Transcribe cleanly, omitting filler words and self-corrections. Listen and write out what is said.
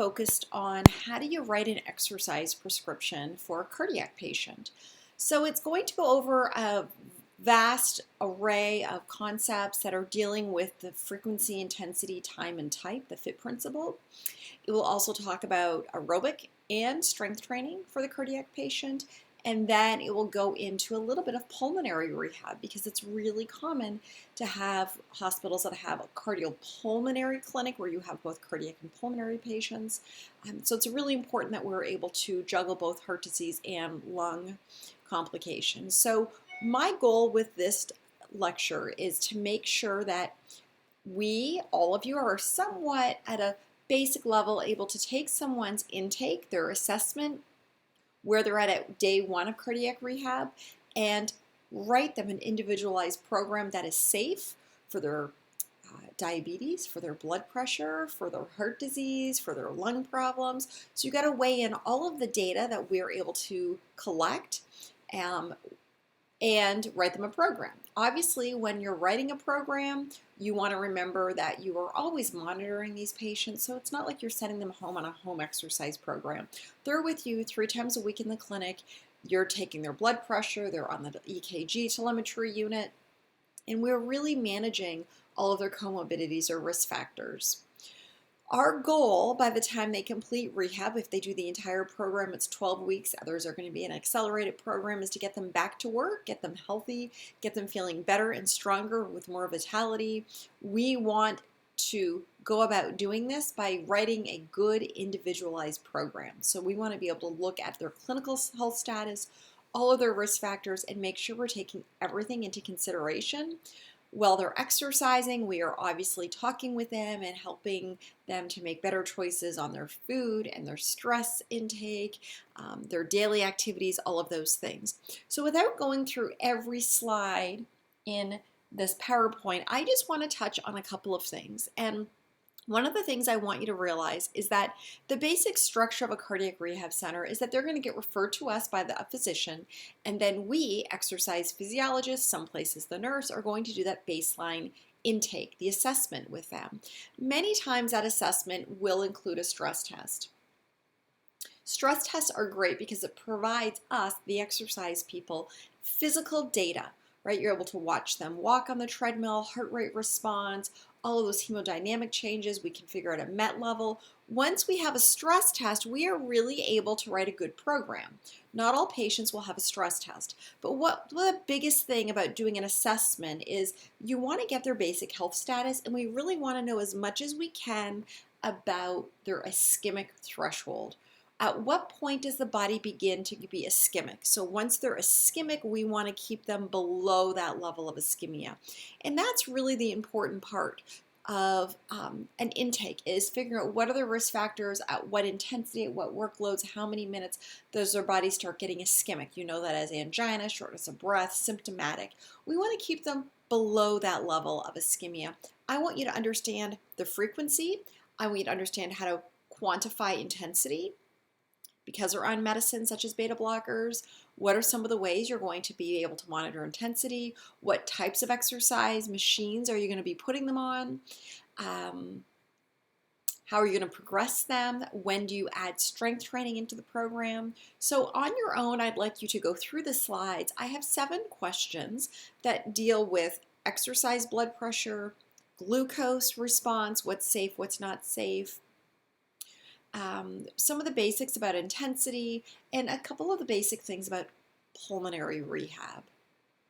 focused on how do you write an exercise prescription for a cardiac patient. So it's going to go over a vast array of concepts that are dealing with the frequency, intensity, time, and type, the FIT principle. It will also talk about aerobic and strength training for the cardiac patient, and then it will go into a little bit of pulmonary rehab because it's really common to have hospitals that have a cardiopulmonary clinic where you have both cardiac and pulmonary patients. So it's really important that we're able to juggle both heart disease and lung complications. So my goal with this lecture is to make sure that all of you, are somewhat at a basic level able to take someone's intake, their assessment, where they're at day one of cardiac rehab, and write them an individualized program that is safe for their diabetes, for their blood pressure, for their heart disease, for their lung problems. So you got to weigh in all of the data that we're able to collect and write them a program. Obviously, when you're writing a program, you want to remember that you are always monitoring these patients, so it's not like you're sending them home on a home exercise program. They're with you 3 times a week in the clinic. You're taking their blood pressure, they're on the EKG telemetry unit, and we're really managing all of their comorbidities or risk factors. Our goal by the time they complete rehab, if they do the entire program, it's 12 weeks, others are going to be an accelerated program, is to get them back to work, get them healthy, get them feeling better and stronger with more vitality. We want to go about doing this by writing a good individualized program. So we want to be able to look at their clinical health status, all of their risk factors, and make sure we're taking everything into consideration. While they're exercising, we are obviously talking with them and helping them to make better choices on their food and their stress intake, their daily activities, all of those things. So without going through every slide in this PowerPoint, I just want to touch on a couple of things. And one of the things I want you to realize is that the basic structure of a cardiac rehab center is that they're going to get referred to us by a physician, and then we, exercise physiologists, some places the nurse, are going to do that baseline intake, the assessment with them. Many times that assessment will include a stress test. Stress tests are great because it provides us, the exercise people, physical data, right? You're able to watch them walk on the treadmill, heart rate response, all of those hemodynamic changes. We can figure out a MET level. Once we have a stress test, we are really able to write a good program. Not all patients will have a stress test, but what the biggest thing about doing an assessment is you want to get their basic health status, and we really want to know as much as we can about their ischemic threshold. At what point does the body begin to be ischemic? So once they're ischemic, we want to keep them below that level of ischemia. And that's really the important part of an intake, is figuring out what are the risk factors, at what intensity, at what workloads, how many minutes does their body start getting ischemic. You know that as angina, shortness of breath, symptomatic. We want to keep them below that level of ischemia. I want you to understand the frequency. I want you to understand how to quantify intensity. Because they're on medicines such as beta blockers, what are some of the ways you're going to be able to monitor intensity? What types of exercise machines are you going to be putting them on? How are you going to progress them? When do you add strength training into the program? So on your own, I'd like you to go through the slides. I have 7 questions that deal with exercise blood pressure, glucose response, what's safe, what's not safe, some of the basics about intensity, and a couple of the basic things about pulmonary rehab.